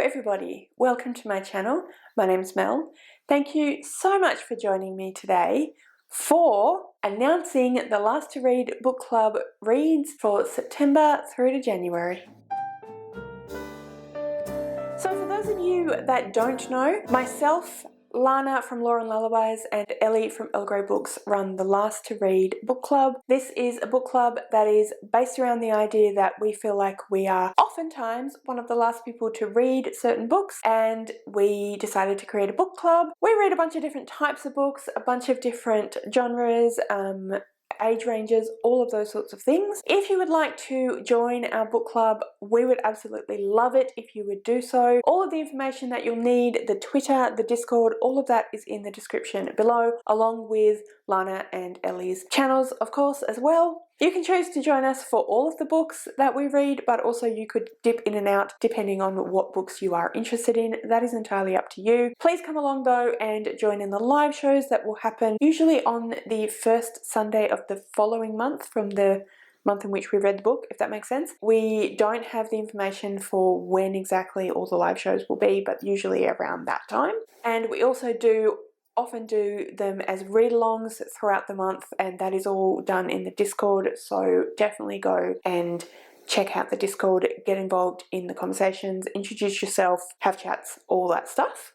everybody, welcome to my channel. My name's Mel. Thank you so much for joining me today for announcing the Last to Read book club reads for September through to January. So for those of you that don't know, myself, Lana from Lore and Lullabies and Ellie from Earl Books run the Last to Read book club. This is a book club that is based around the idea that we feel like we are oftentimes one of the last people to read certain books, and we decided to create a book club. We read a bunch of different types of books, a bunch of different genres, age ranges, all of those sorts of things. If you would like to join our book club, we would absolutely love it if you would do so. All of the information that you'll need, the Twitter, the Discord, all of that is in the description below, along with Lana and Ellie's channels, of course, as well. You can choose to join us for all of the books that we read, but also you could dip in and out depending on what books you are interested in. That is entirely up to you. Please come along though and join in the live shows that will happen usually on the first Sunday of the following month from the month in which we read the book, if that makes sense. We don't have the information for when exactly all the live shows will be, but usually around that time. And we also often do them as read-alongs throughout the month, and that is all done in the Discord, so definitely go and check out the Discord, get involved in the conversations, introduce yourself, have chats, all that stuff.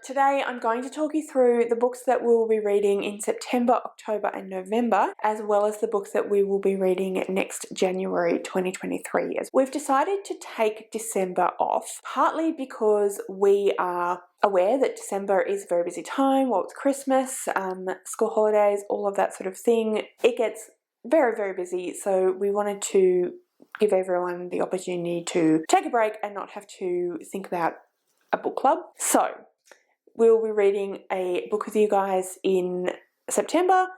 Today I'm going to talk you through the books that we will be reading in September, October and November, as well as the books that we will be reading next January 2023. We've decided to take December off, partly because we are aware that December is a very busy time, with Christmas, school holidays, all of that sort of thing. It gets very, very busy, so we wanted to give everyone the opportunity to take a break and not have to think about a book club. So we'll be reading a book with you guys in September,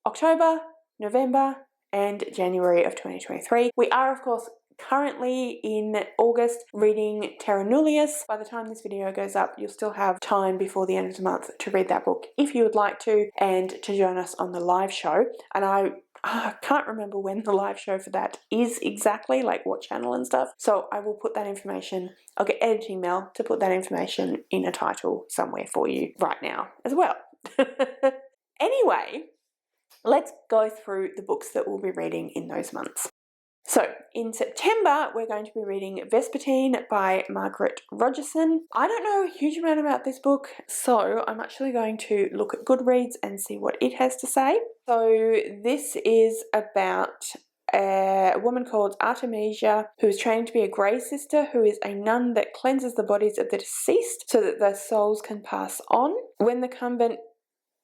October, November and January of 2023. We are, of course, currently in August reading Terra Nullius. By the time this video goes up, you'll still have time before the end of the month to read that book if you would like to, and to join us on the live show. And I can't remember when the live show for that is exactly, like what channel and stuff. So I will put that information, I'll get editing Mel to put that information in a title somewhere for you right now as well. Anyway, let's go through the books that we'll be reading in those months. So in September, we're going to be reading Vespertine by Margaret Rogerson. I don't know a huge amount about this book, so I'm actually going to look at Goodreads and see what it has to say. So this is about a woman called Artemisia who is training to be a Grey Sister, who is a nun that cleanses the bodies of the deceased so that their souls can pass on. When the convent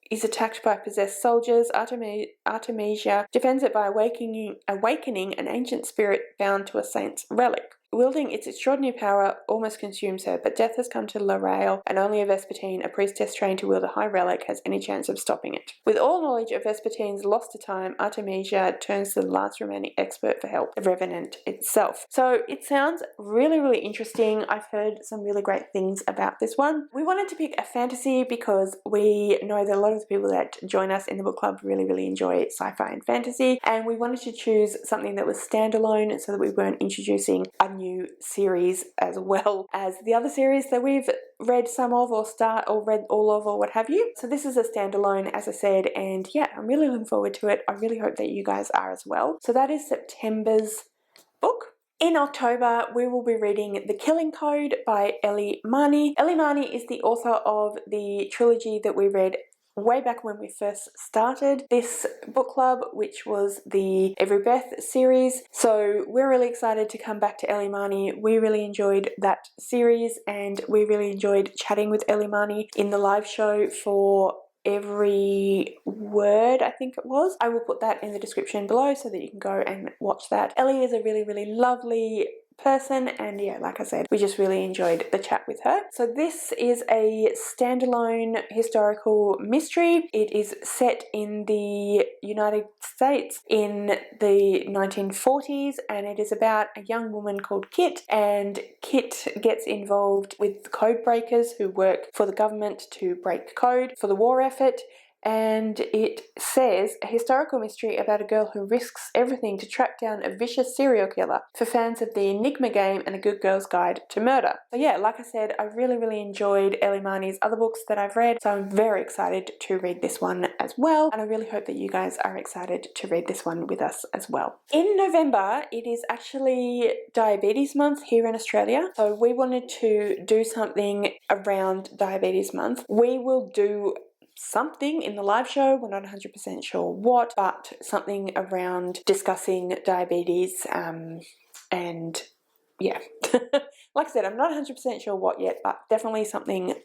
is attacked by possessed soldiers, Artemisia defends it by awakening an ancient spirit bound to a saint's relic. Wielding its extraordinary power almost consumes her, but death has come to Lorraine, and only a Vespertine, a priestess trained to wield a high relic, has any chance of stopping it. With all knowledge of Vespertine's lost to time, Artemisia turns to the last remaining expert for help, the Revenant itself. So it sounds really, really interesting. I've heard some really great things about this one. We wanted to pick a fantasy because we know that a lot of the people that join us in the book club really, really enjoy sci-fi and fantasy, and we wanted to choose something that was standalone so that we weren't introducing a new series as well as the other series that we've read some of or read all of or what have you. So this is a standalone, as I said, and yeah, I'm really looking forward to it. I really hope that you guys are as well. So that is September's book. In October, we will be reading The Killing Code by Ellie Marnie. Ellie Marnie is the author of the trilogy that we read way back when we first started this book club, which was the Every Beth series. So we're really excited to come back to Ellie Marnie. We really enjoyed that series, and we really enjoyed chatting with Ellie Marnie in the live show for Every Word, I think it was. I will put that in the description below so that you can go and watch that. Ellie is a really, really lovely person, and yeah, like I said, we just really enjoyed the chat with her. So this is a standalone historical mystery. It is set in the United States in the 1940s, and it is about a young woman called Kit, and Kit gets involved with code breakers who work for the government to break code for the war effort. and it says a historical mystery about a girl who risks everything to track down a vicious serial killer for fans of the Enigma game and a good girl's guide to murder. So yeah, like I said, I really enjoyed Ellie Marnie's other books that I've read, so I'm very excited to read this one as well, and I really hope that you guys are excited to read this one with us as well. In November, it is actually Diabetes Month here in Australia, so we wanted to do something around Diabetes Month. We will do something in the live show, we're not 100% sure what, but something around discussing diabetes, and yeah. Like I said, I'm not 100% sure what yet, but definitely something,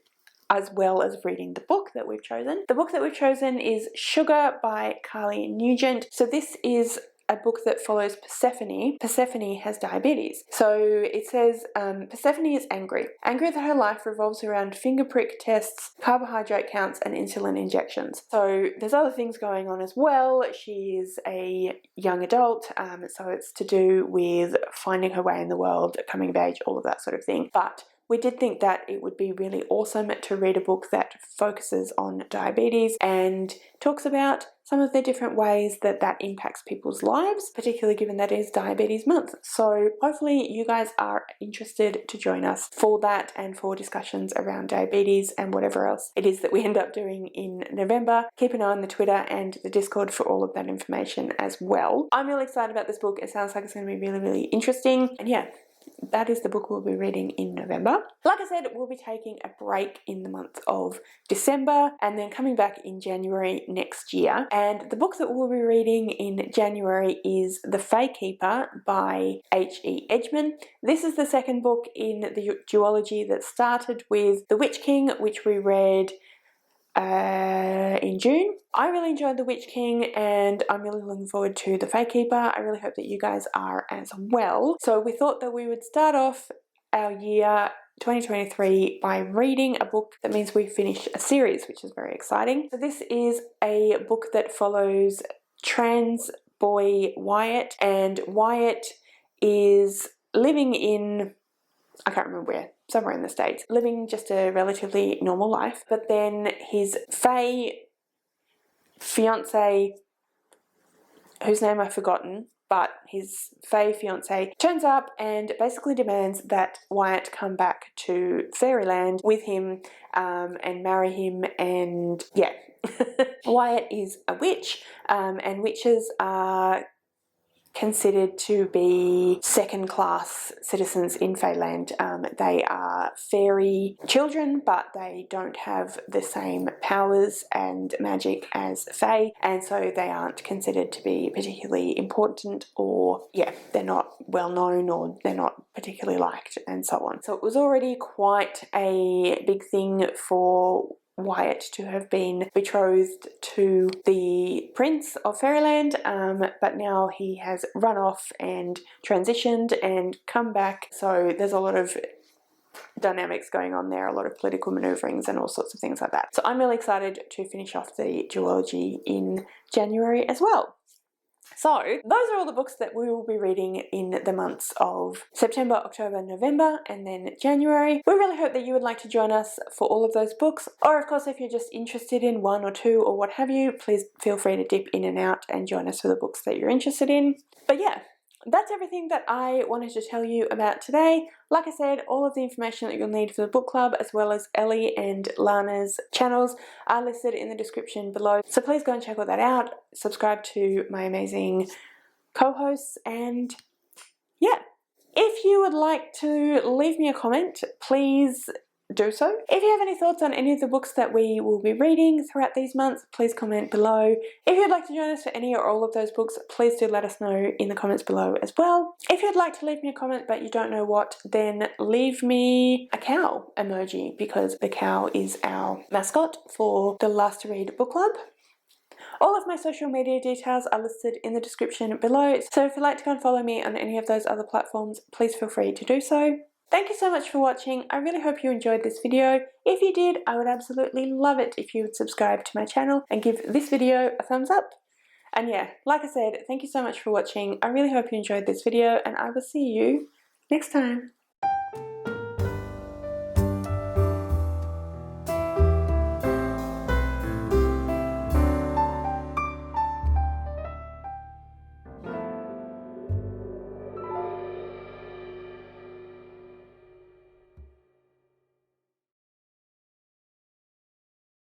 as well as reading the book that we've chosen. The book that we've chosen is Sugar by Carly Nugent. So this is a book that follows Persephone. Persephone has diabetes. So it says Persephone is angry that her life revolves around finger prick tests, carbohydrate counts, and insulin injections. So there's other things going on as well. She is a young adult, so it's to do with finding her way in the world, coming of age, all of that sort of thing. But we did think that it would be really awesome to read a book that focuses on diabetes and talks about some of the different ways that that impacts people's lives, particularly given that it is Diabetes Month. So hopefully you guys are interested to join us for that and for discussions around diabetes and whatever else it is that we end up doing in November. Keep an eye on the Twitter and the Discord for all of that information as well. I'm really excited about this book. It sounds like it's going to be really interesting, and yeah, that is the book we'll be reading in November. Like I said, we'll be taking a break in the month of December and then coming back in January next year. And the book that we'll be reading in January is The Fae Keeper by H.E. Edgman. This is the second book in the duology that started with The Witch King, which we read in June. I really enjoyed The Witch King and I'm really looking forward to The Fae Keeper. I really hope that you guys are as well. So we thought that we would start off our year 2023 by reading a book that means we finish a series, which is very exciting. So this is a book that follows trans boy Wyatt, and Wyatt is living in, I can't remember where, somewhere in the States, living just a relatively normal life, but then his fae fiance, whose name I've forgotten, but his fae fiance turns up and basically demands that Wyatt come back to Fairyland with him and marry him, and yeah. Wyatt is a witch, and witches are considered to be second-class citizens in Fairyland. They are fairy children, but they don't have the same powers and magic as fae, and so they aren't considered to be particularly important, or yeah, they're not well known, or they're not particularly liked, and so on. So it was already quite a big thing for Wyatt to have been betrothed to the Prince of Fairyland, but now he has run off and transitioned and come back, so there's a lot of dynamics going on there, a lot of political maneuverings and all sorts of things like that. So I'm really excited to finish off the duology in January as well. So those are all the books that we will be reading in the months of September, October, November, and then January. We really hope that you would like to join us for all of those books, or of course if you're just interested in one or two or what have you, please feel free to dip in and out and join us for the books that you're interested in. But yeah, that's everything that I wanted to tell you about today. Like I said, all of the information that you'll need for the book club, as well as Ellie and Lana's channels, are listed in the description below. So please go and check all that out. Subscribe to my amazing co-hosts, and yeah. If you would like to leave me a comment, please do so. If you have any thoughts on any of the books that we will be reading throughout these months, please comment below. If you'd like to join us for any or all of those books, please do let us know in the comments below as well. If you'd like to leave me a comment but you don't know what, then leave me a cow emoji, because the cow is our mascot for the Last to Read book club. All of my social media details are listed in the description below, so if you'd like to go and follow me on any of those other platforms, please feel free to do so. Thank you so much for watching. I really hope you enjoyed this video. If you did, I would absolutely love it if you would subscribe to my channel and give this video a thumbs up. And yeah, like I said, thank you so much for watching. I really hope you enjoyed this video, and I will see you next time.